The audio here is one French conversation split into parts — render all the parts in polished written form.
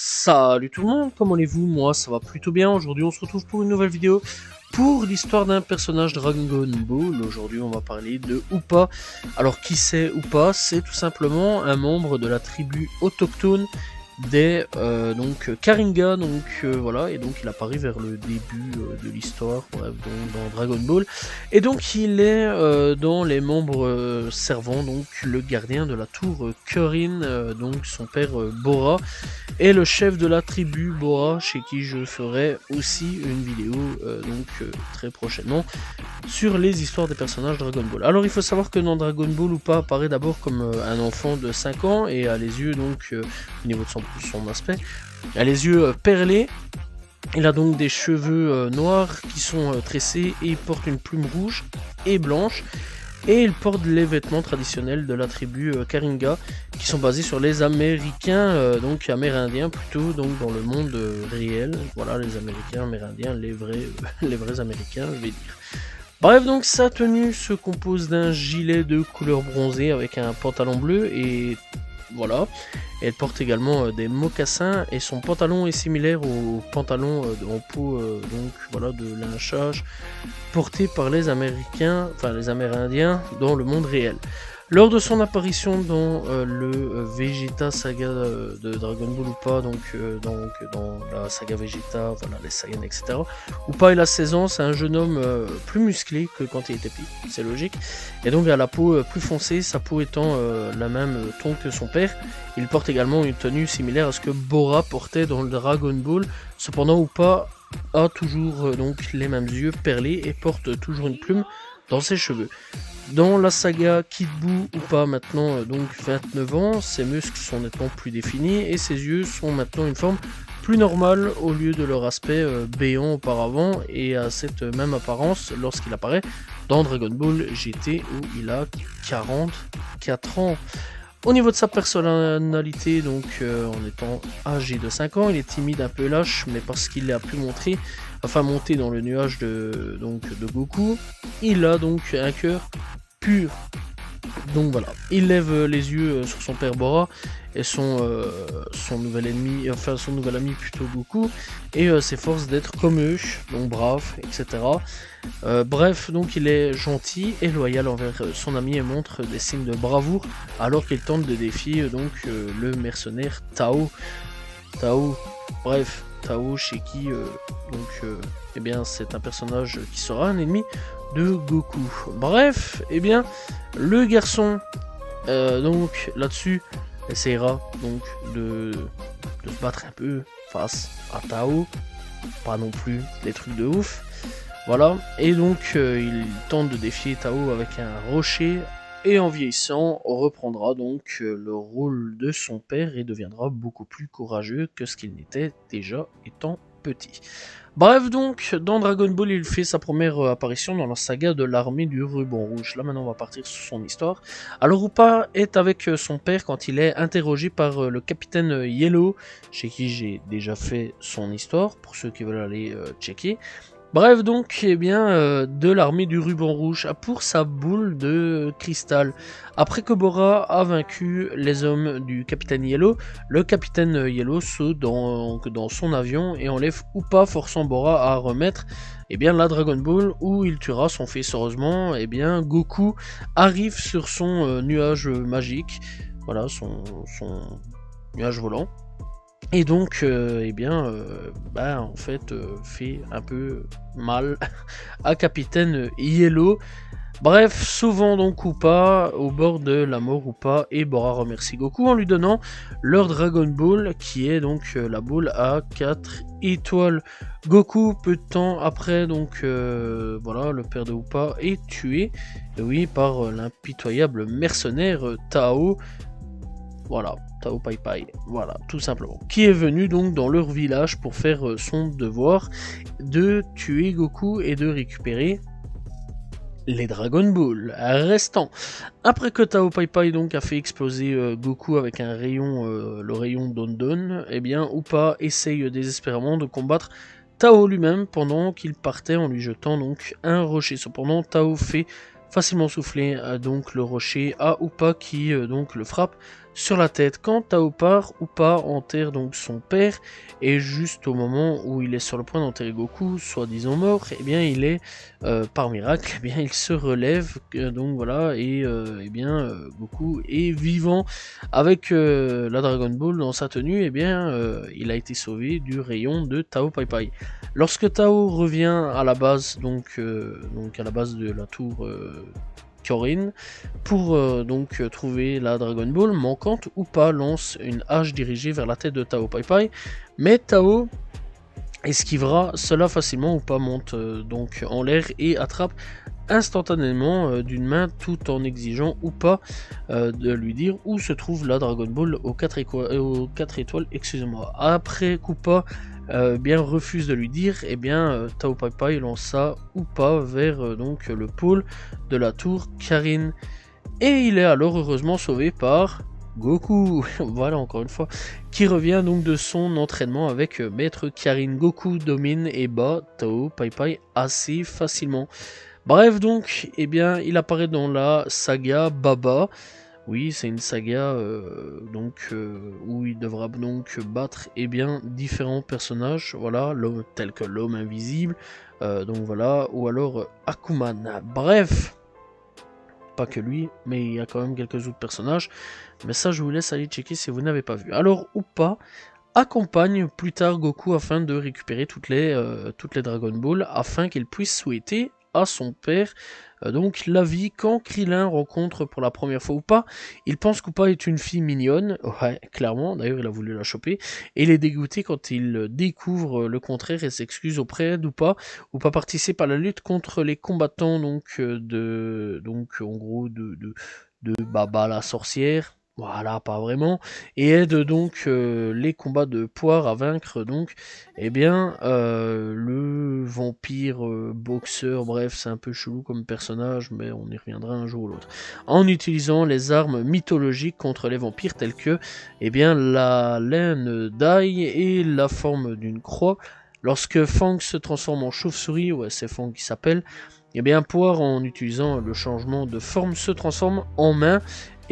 Salut tout le monde, comment allez-vous? Moi ça va plutôt bien. Aujourd'hui on se retrouve pour une nouvelle vidéo pour l'histoire d'un personnage Dragon Ball. Aujourd'hui on va parler de Upa. Alors qui c'est Upa? C'est tout simplement un membre de la tribu autochtone des Karinga, voilà, et donc il apparaît vers le début de l'histoire, bref, donc dans Dragon Ball, et donc il est dans les membres servant donc le gardien de la tour Kurin, donc son père Bora, et le chef de la tribu Bora, chez qui je ferai aussi une vidéo très prochainement sur les histoires des personnages Dragon Ball. Alors il faut savoir que dans Dragon Ball, Upa apparaît d'abord comme un enfant de 5 ans et a les yeux au niveau de son aspect, a les yeux perlés. Il a donc des cheveux noirs qui sont tressés et il porte une plume rouge et blanche. Et il porte les vêtements traditionnels de la tribu Karinga, qui sont basés sur les Américains, donc amérindiens plutôt, donc dans le monde réel. Voilà, les Américains, Amérindiens, les vrais Américains, je vais dire. Bref, donc sa tenue se compose d'un gilet de couleur bronzée avec un pantalon bleu et voilà. Et elle porte également des mocassins et son pantalon est similaire au pantalon en peau de lynchage porté par les Américains, enfin les Amérindiens dans le monde réel. Lors de son apparition dans le Vegeta saga de Dragon Ball Upa, dans la saga Vegeta, voilà, les Saiyans, etc. Upa il a 16 ans, c'est un jeune homme plus musclé que quand il était petit, c'est logique. Et donc à la peau plus foncée, sa peau étant la même ton que son père. Il porte également une tenue similaire à ce que Bora portait dans le Dragon Ball. Cependant Upa a toujours les mêmes yeux perlés et porte toujours une plume dans ses cheveux. Dans la saga Kid Buu, Upa maintenant 29 ans, ses muscles sont nettement plus définis et ses yeux sont maintenant une forme plus normale au lieu de leur aspect béant auparavant, et à cette même apparence lorsqu'il apparaît dans Dragon Ball GT où il a 44 ans. Au niveau de sa personnalité, en étant âgé de 5 ans, il est timide, un peu lâche, mais parce qu'il a pu monter dans le nuage de Goku, il a donc un cœur pur. Donc voilà, il lève les yeux sur son père Bora et son nouvel ami plutôt Goku, et s'efforce d'être comme eux, donc brave, etc. Bref, donc il est gentil et loyal envers son ami et montre des signes de bravoure alors qu'il tente de défier le mercenaire Tao. Tao chez qui c'est un personnage qui sera un ennemi de Goku. Bref, le garçon là-dessus essaiera de se battre un peu face à Tao, pas non plus des trucs de ouf. Voilà, et il tente de défier Tao avec un rocher, et en vieillissant reprendra le rôle de son père et deviendra beaucoup plus courageux que ce qu'il n'était déjà étant petit. Bref, dans Dragon Ball, il fait sa première apparition dans la saga de l'armée du ruban rouge. Là maintenant on va partir sur son histoire. Alors Upa est avec son père quand il est interrogé par le capitaine Yellow, chez qui j'ai déjà fait son histoire, pour ceux qui veulent aller checker. Bref, de l'armée du ruban rouge pour sa boule de cristal. Après que Bora a vaincu les hommes du capitaine Yellow, le capitaine Yellow saute dans son avion et enlève Upa, forçant Bora à remettre la Dragon Ball, où il tuera son fils. Heureusement, Goku arrive sur son nuage magique, voilà, son nuage volant. Et fait un peu mal à Capitaine Yellow. Bref, sauvant Upa au bord de la mort, Upa et Bora remercient Goku en lui donnant leur Dragon Ball, qui est la boule à 4 étoiles. Goku, peu de temps après, le père de Upa est tué, par l'impitoyable mercenaire Tao. Voilà, Tao Pai Pai, voilà, tout simplement. Qui est venu dans leur village pour faire son devoir de tuer Goku et de récupérer les Dragon Ball restants. Après que Tao Pai Pai a fait exploser Goku avec un rayon, le rayon Don Don, Upa essaye désespérément de combattre Tao lui-même pendant qu'il partait en lui jetant un rocher. Cependant, Tao fait facilement souffler le rocher à Upa qui le frappe sur la tête. Quand Tao part, Upa enterre donc son père, et juste au moment où il est sur le point d'enterrer Goku, soi-disant mort, eh bien il est, par miracle, eh bien il se relève, donc voilà, et Goku est vivant avec la Dragon Ball dans sa tenue, eh bien il a été sauvé du rayon de Tao Pai Pai. Lorsque Tao revient à la base, donc à la base de la tour Korin, pour trouver la Dragon Ball manquante, Upa lance une hache dirigée vers la tête de Tao Pai Pai, mais Tao esquivera cela facilement. Upa monte donc en l'air et attrape instantanément d'une main, tout en exigeant Upa de lui dire où se trouve la Dragon Ball aux 4 étoiles, excusez-moi. Après qu'Upa bien refuse de lui dire, et bien Tao Pai Pai lança Upa vers donc le pôle de la tour Karin, et il est alors heureusement sauvé par Goku, voilà encore une fois, qui revient donc de son entraînement avec Maître Karin. Goku domine et bat Tao Pai Pai assez facilement. Bref donc, eh bien il apparaît dans la saga Baba. Oui, c'est une saga où il devra donc battre différents personnages, voilà, tels que l'homme invisible, donc voilà, ou alors Akuman. Bref, pas que lui, mais il y a quand même quelques autres personnages, mais ça je vous laisse aller checker si vous n'avez pas vu. Alors Upa accompagne plus tard Goku afin de récupérer toutes les Dragon Ball, afin qu'il puisse souhaiter à son père donc la vie. Quand Krillin rencontre pour la première fois Upa, il pense qu'Upa est une fille mignonne, ouais, clairement, d'ailleurs il a voulu la choper, et il est dégoûté quand il découvre le contraire et s'excuse auprès d'Upa. Upa participe à la lutte contre les combattants de Baba la sorcière. Voilà, pas vraiment, et aide donc les combats de Poire à vaincre donc le vampire boxeur. Bref, c'est un peu chelou comme personnage, mais on y reviendra un jour ou l'autre, en utilisant les armes mythologiques contre les vampires telles que la laine d'ail et la forme d'une croix. Lorsque Fang se transforme en chauve-souris, ouais, c'est Fang qui s'appelle, Poire, en utilisant le changement de forme, se transforme en main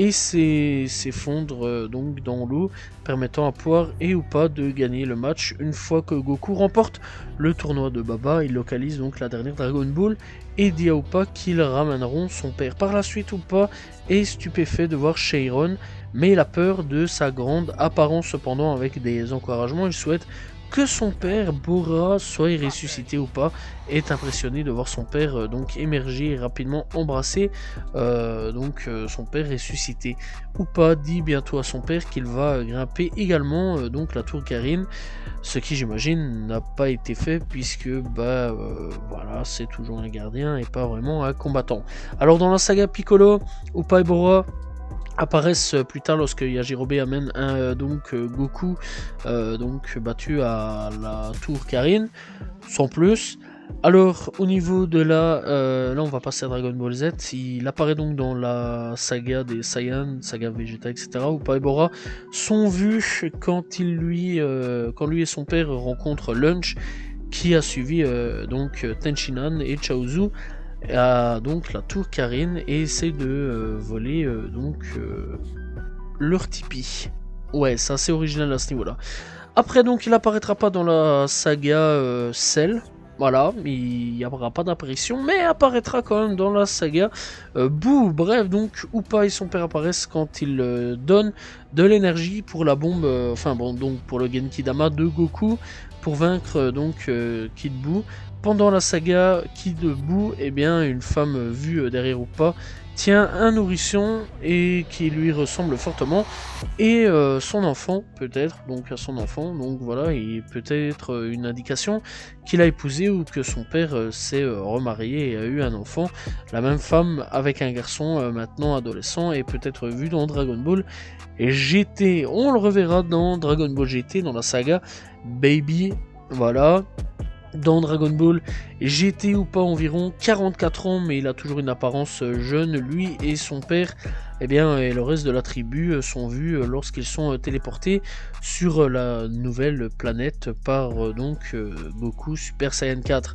et s'effondre donc dans l'eau, permettant à Poire et Upa de gagner le match. Une fois que Goku remporte le tournoi de Baba, il localise donc la dernière Dragon Ball et dit à Upa qu'ils ramèneront son père. Par la suite, Upa est stupéfait de voir Shenron, mais il a peur de sa grande apparence. Cependant, avec des encouragements, il souhaite que son père Bora soit ressuscité. ou pas, est impressionné de voir son père donc émerger et rapidement embrasser son père ressuscité. Upa dit bientôt à son père qu'il va grimper également donc la tour Karin, ce qui j'imagine n'a pas été fait puisque voilà, c'est toujours un gardien et pas vraiment un combattant. Alors dans la saga Piccolo, Upa et Bora apparaissent plus tard lorsque Yajirobe amène Goku battu à la tour Karin, sans plus. Alors au niveau de là on va passer à Dragon Ball Z. Il apparaît donc dans la saga des Saiyans, saga Vegeta, etc. où Upa et Bora sont vus quand lui et son père rencontrent Lunch, qui a suivi Tenshinhan et Chaozu à donc la tour Karin et essaie de voler leur tipi. Ouais, c'est assez original à ce niveau là. Après donc il apparaîtra pas dans la saga Cell, voilà, il n'y aura pas d'apparition, mais apparaîtra quand même dans la saga Boo. Bref, donc Upa et son père apparaissent quand il donne de l'énergie pour la bombe, pour le Genki Dama de Goku pour vaincre Kid Boo. Pendant la saga Kid Boo, une femme vue derrière Upa tient un nourrisson et qui lui ressemble fortement, et son enfant peut-être, donc à son enfant, donc voilà, et peut-être une indication qu'il a épousé ou que son père s'est remarié et a eu un enfant. La même femme avec un garçon maintenant adolescent est peut-être vue dans Dragon Ball GT. On le reverra dans Dragon Ball GT dans la saga Baby, voilà. Dans Dragon Ball GT, Upa environ 44 ans, mais il a toujours une apparence jeune. Lui et son père et le reste de la tribu sont vus lorsqu'ils sont téléportés sur la nouvelle planète par Goku Super Saiyan 4.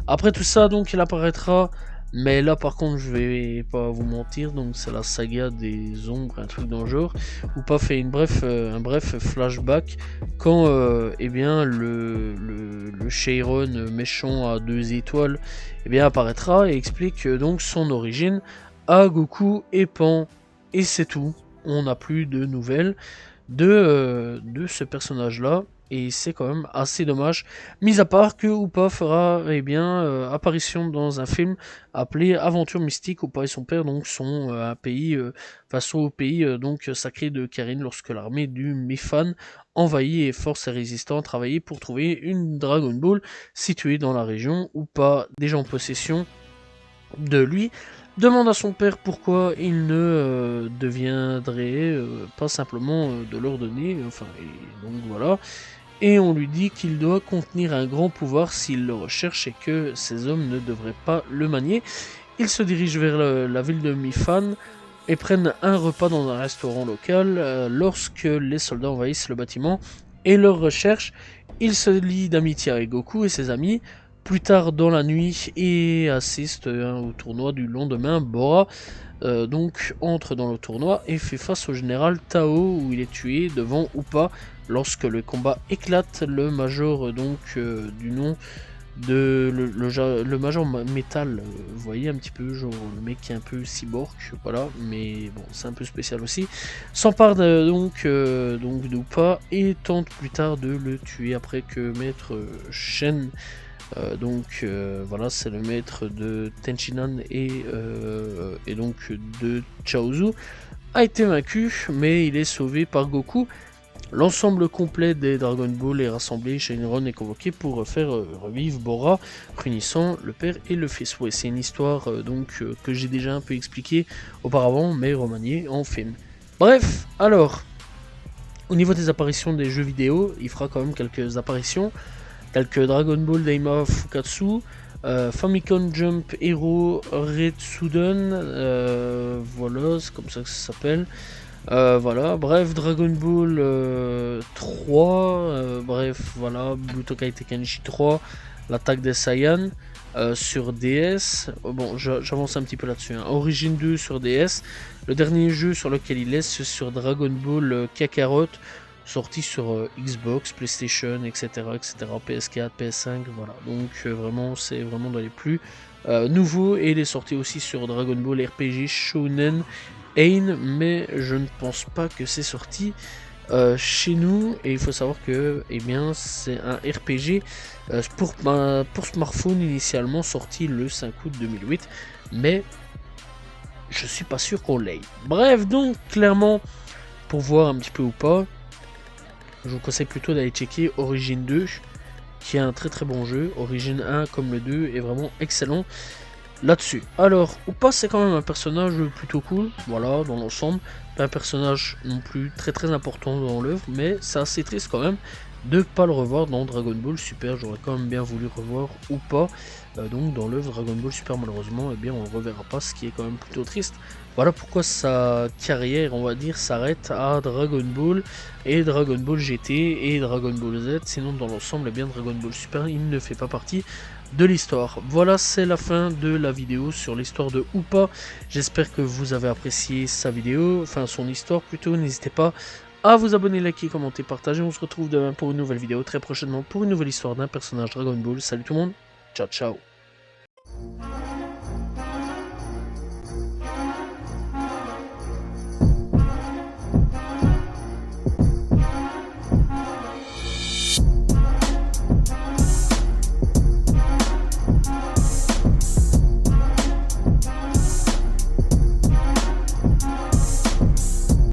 Après tout ça, donc il apparaîtra Mais là par contre je vais pas vous mentir, donc c'est la saga des ombres, un truc dans le genre. Upa fait un bref flashback quand eh bien, le Shenron méchant à 2 étoiles eh bien, apparaîtra et explique donc son origine à Goku et Pan. Et c'est tout, on n'a plus de nouvelles de ce personnage-là. Et c'est quand même assez dommage, mis à part que Upa fera eh bien, apparition dans un film appelé Aventure Mystique. Upa et son père donc, sont un pays, face au pays donc, sacré de Karin lorsque l'armée du Mifan envahit et force les résistants à travailler pour trouver une Dragon Ball située dans la région. Upa, déjà en possession de lui, demande à son père pourquoi il ne deviendrait pas simplement de l'ordonner, enfin, et donc voilà. Et on lui dit qu'il doit contenir un grand pouvoir s'il le recherche et que ses hommes ne devraient pas le manier. Ils se dirigent vers la ville de Mifan et prennent un repas dans un restaurant local. Lorsque les soldats envahissent le bâtiment et leur recherchent, il se lie d'amitié avec Goku et ses amis. Plus tard dans la nuit, et assiste au tournoi du lendemain. Bora donc entre dans le tournoi et fait face au général Tao, où il est tué devant Upa. Lorsque le combat éclate, le major donc du nom de le major métal, vous voyez un petit peu, genre le mec qui est un peu cyborg, voilà, mais bon c'est un peu spécial aussi, s'empare donc d'Upa et tente plus tard de le tuer après que maître Shen, voilà, c'est le maître de Tenchinan et donc de Chaozu, a été vaincu, mais il est sauvé par Goku. L'ensemble complet des Dragon Ball est rassemblé, Shenron est convoqué pour faire revivre Bora, réunissant le père et le fils. Ouais, c'est une histoire que j'ai déjà un peu expliqué auparavant, mais remaniée en film. Bref, alors, au niveau des apparitions des jeux vidéo, il fera quand même quelques apparitions, tels que Dragon Ball Daima Fukatsu, Famicom Jump Hero Retsuden, voilà, c'est comme ça que ça s'appelle. Voilà, bref, Dragon Ball 3, bref, voilà, Butokai Tenkaichi 3, l'attaque des Saiyans sur DS. Bon, j'avance un petit peu là-dessus. Hein. Origin 2 sur DS. Le dernier jeu sur lequel il est, c'est sur Dragon Ball Kakarot, sorti sur Xbox, PlayStation, etc., etc., PS4, PS5, voilà. Donc vraiment, c'est vraiment dans les plus nouveaux. Et il est sorti aussi sur Dragon Ball RPG Shonen Ain, mais je ne pense pas que c'est sorti chez nous. Et il faut savoir que eh bien, c'est un RPG pour smartphone initialement sorti le 5 août 2008, mais je suis pas sûr qu'on l'ait. Bref, donc clairement, pour voir un petit peu ou pas, je vous conseille plutôt d'aller checker Origin 2, qui est un très très bon jeu. Origin 1 comme le 2 est vraiment excellent là-dessus. Alors, Upa c'est quand même un personnage plutôt cool, voilà, dans l'ensemble. Pas un personnage non plus très très important dans l'œuvre, mais c'est assez triste quand même de ne pas le revoir dans Dragon Ball Super. J'aurais quand même bien voulu revoir Upa donc dans l'œuvre Dragon Ball Super. Malheureusement, eh bien, on ne le reverra pas, ce qui est quand même plutôt triste. Voilà pourquoi sa carrière, on va dire, s'arrête à Dragon Ball et Dragon Ball GT et Dragon Ball Z. Sinon, dans l'ensemble, eh bien, Dragon Ball Super, il ne fait pas partie de l'histoire. Voilà, c'est la fin de la vidéo sur l'histoire de Upa. J'espère que vous avez apprécié sa vidéo, enfin son histoire plutôt. N'hésitez pas à vous abonner, liker, commenter, partager. On se retrouve demain pour une nouvelle vidéo très prochainement pour une nouvelle histoire d'un personnage Dragon Ball. Salut tout le monde, ciao ciao.